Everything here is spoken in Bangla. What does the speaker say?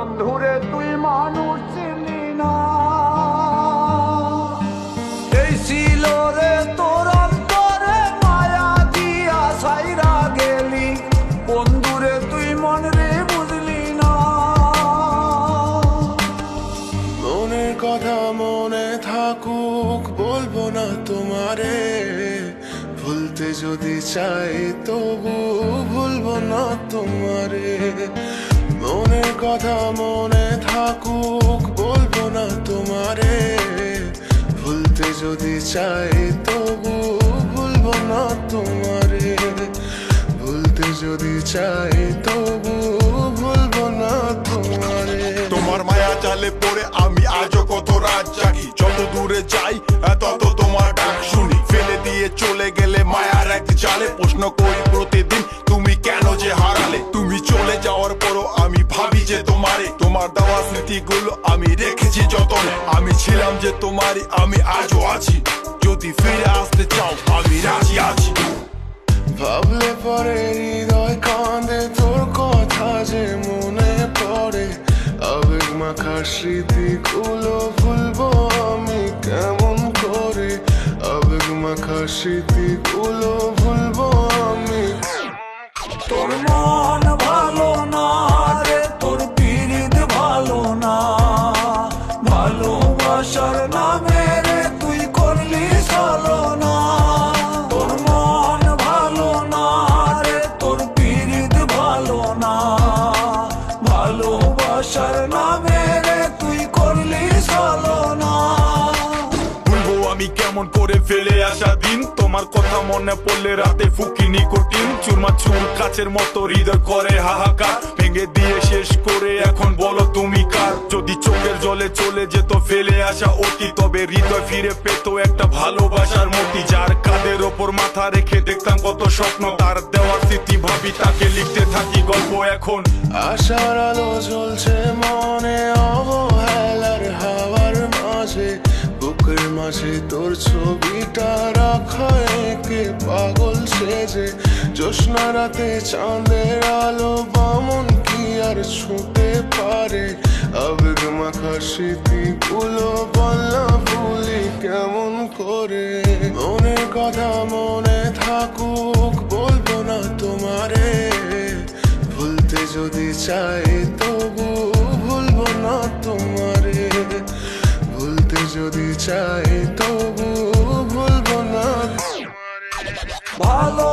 বন্ধুরে তুই মানুষ চিনি না, এই ছিল রে তোর অন্তরে মায়া দিয়া সাইরা গেলি, বন্ধুরে তুই মন রে বুঝলি না। মনের কথা মনে থাকুক বলবো না তোমারে, ভুলতে যদি চাই তবু ভুলবো না তোমারে। মনের কথা মনে থাকুক বলবো না তোমারে, ভুলতে যদি চাই তবু ভুলবো না তোমারে। ভুলতে যদি চাই তবু ভুলবো না তোমারে। তোমার মায়া জালে পড়ে আমি আজও কত রাত জাগি, যত দূরে যাই তত তোমার ডাক শুনি। ফেলে দিয়ে চলে গেলে মায়ার এক জালে, প্রশ্ন করি প্রতিদিন তুমি কেন যে হারালে। তুমি চলে যাওয়ার পরও আমি ভাবি যে তোমারে, তোমার দেওয়া স্মৃতিগুলো আমি রেখেছি যতনে। আমি ছিলাম যে তোমারই, আমি আজও আছি, যদি ফিরে আসতে চাও আমি রাজি আছি। ভাবলে পরে হৃদয় কাঁদে, তোর কথা যে মনে পড়ে। আবেগ মাখা স্মৃতিগুলো ভুলবো আমি কেমন করে, আবেগ মাখা স্মৃতিগুলো ভুলবো আমি। তোর মন ভালো না রে, তোর পীড়িত ভালো না, ভালোবাসার নামে রে তুই করলি ছলনা। তোর মন ভালো না রে, তোর পীড়িত ভালো না, ভালোবাসার নামে রে তুই করলি ছলনা। ভুলবো আমি কেমন করে ফেলে আসা দিন, তোমার কথা মনে পড়লে রাতে ফুকি নিকোটিন। চুরমাচুর কাচের মতো হৃদয় করে হাহাকার, ভেঙে দিয়ে শেষ করে এখন বলো তুমি কার। যদি চোখের জলে চলে যেত ফেলে আসা অতি, তবে হৃদয় ফিরে পেত একটা ভালোবাসার মতি। যার কাঁধের ওপর মাথা রেখে দেখতাম কত স্বপ্ন, তার দেওয়ার স্মৃতি ভাবি তাকে লিখতে থাকি গল্প এখন। আশার আলো জ্বলছে মনে অবহেলার হাওয়ার মাঝে, বুকের মাঝে তোর ছবিটা রাখা একে পাগল সেজে। জ্যোৎস্না রাতে চাঁদের আলো বামন কি আর ছুঁতে পারে, আবেগ মাখা স্মৃতিগুলো বললা ভুলি কেমন করে। মনের কথা মনে থাকুক বলবো না তোমারে, ভুলতে যদি চাই তবু ভুলবো না তোমারে। ভুলতে যদি চাই তবু ভুলবো না তোমারে। ভালো